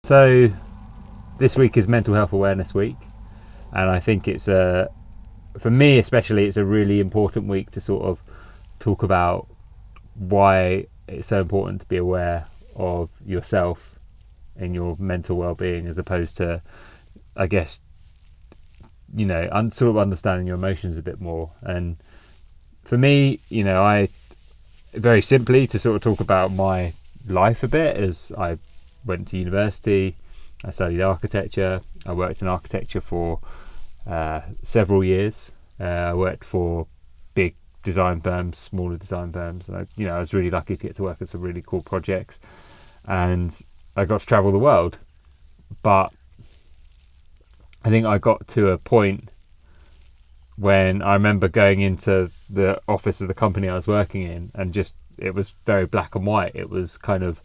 So this week is Mental Health Awareness Week, and I think it's for me especially, it's a really important week to sort of talk about why it's so important to be aware of yourself and your mental well-being, as opposed to, I guess, sort of understanding your emotions a bit more. And for me, I very simply, to sort of talk about my life a bit, as I went to university, I studied architecture, I worked in architecture for several years. I worked for big design firms, smaller design firms, and I was really lucky to get to work on some really cool projects, and I got to travel the world. But I think I got to a point when I remember going into the office of the company I was working in, and just, it was very black and white. It was kind of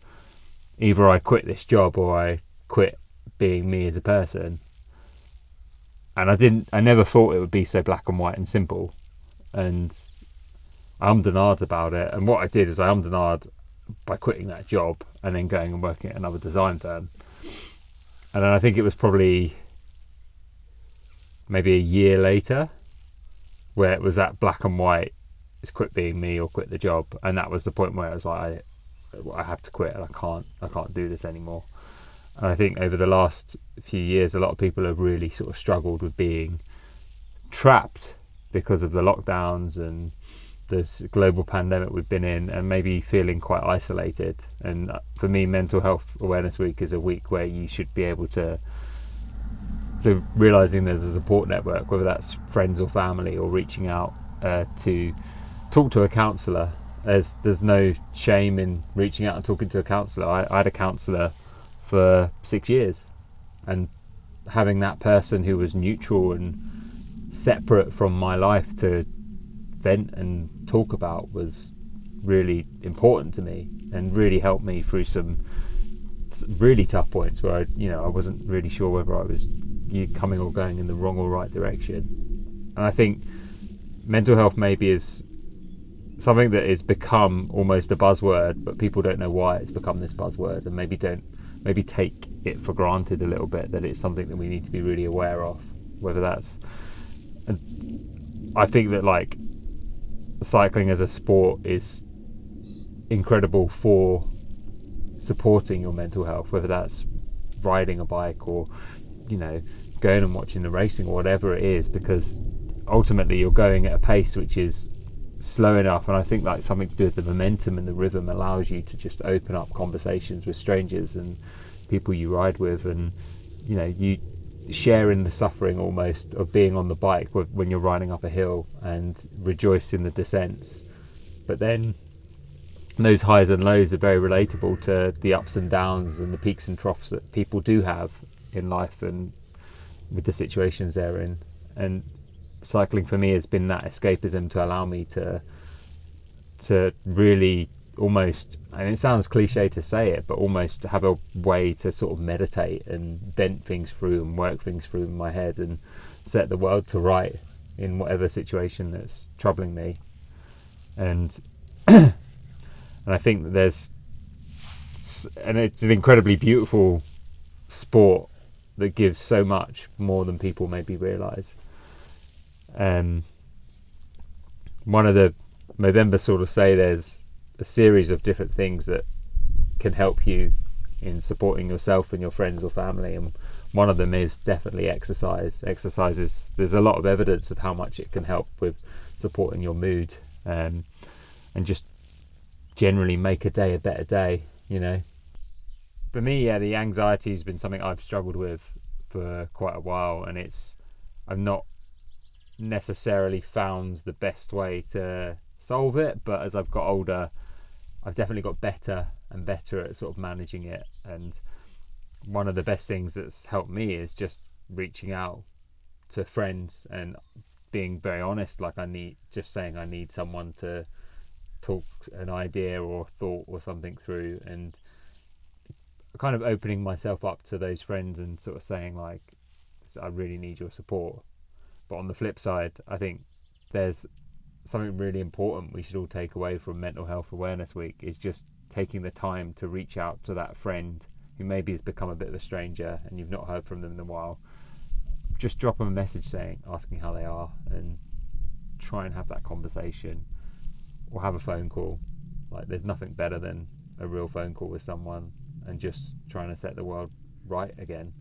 either I quit this job or I quit being me as a person. And I never thought it would be so black and white and simple. And I ummed and ahed about it. And what I did is I ummed and ahed by quitting that job and then going and working at another design firm. And then I think it was probably maybe a year later where it was that black and white, it's quit being me or quit the job. And that was the point where I was like, I have to quit, and I can't do this anymore. And I think over the last few years, a lot of people have really sort of struggled with being trapped because of the lockdowns and this global pandemic we've been in, and maybe feeling quite isolated. And for me, Mental Health Awareness Week is a week where you should be able to realising there's a support network, whether that's friends or family, or reaching out to talk to a counsellor. There's no shame in reaching out and talking to a counsellor. I had a counsellor for 6 years, and having that person who was neutral and separate from my life to vent and talk about was really important to me, and really helped me through some really tough points where I wasn't really sure whether I was coming or going in the wrong or right direction. And I think mental health maybe is something that has become almost a buzzword, but people don't know why it's become this buzzword, and maybe take it for granted a little bit, that it's something that we need to be really aware of. Whether that's, I think that like cycling as a sport is incredible for supporting your mental health, whether that's riding a bike or going and watching the racing or whatever it is, because ultimately you're going at a pace which is slow enough, and I think like something to do with the momentum and the rhythm allows you to just open up conversations with strangers and people you ride with, and you share in the suffering almost of being on the bike when you're riding up a hill, and rejoice in the descents. But then those highs and lows are very relatable to the ups and downs and the peaks and troughs that people do have in life and with the situations they're in. And cycling for me has been that escapism to allow me to really almost, and it sounds cliche to say it, but almost have a way to sort of meditate and vent things through and work things through in my head and set the world to right in whatever situation that's troubling me. And and I think that it's an incredibly beautiful sport that gives so much more than people maybe realise. One of the Movember sort of say there's a series of different things that can help you in supporting yourself and your friends or family, and one of them is definitely exercise. There's a lot of evidence of how much it can help with supporting your mood, and just generally make a day a better day. For me, the anxiety has been something I've struggled with for quite a while, and I've not necessarily found the best way to solve it, but as I've got older, I've definitely got better and better at sort of managing it. And one of the best things that's helped me is just reaching out to friends and being very honest, like I need someone to talk an idea or thought or something through, and kind of opening myself up to those friends and sort of saying like, I really need your support. But on the flip side, I think there's something really important we should all take away from Mental Health Awareness Week, is just taking the time to reach out to that friend who maybe has become a bit of a stranger and you've not heard from them in a while, just drop them a message asking how they are, and try and have that conversation, or have a phone call. Like, there's nothing better than a real phone call with someone and just trying to set the world right again.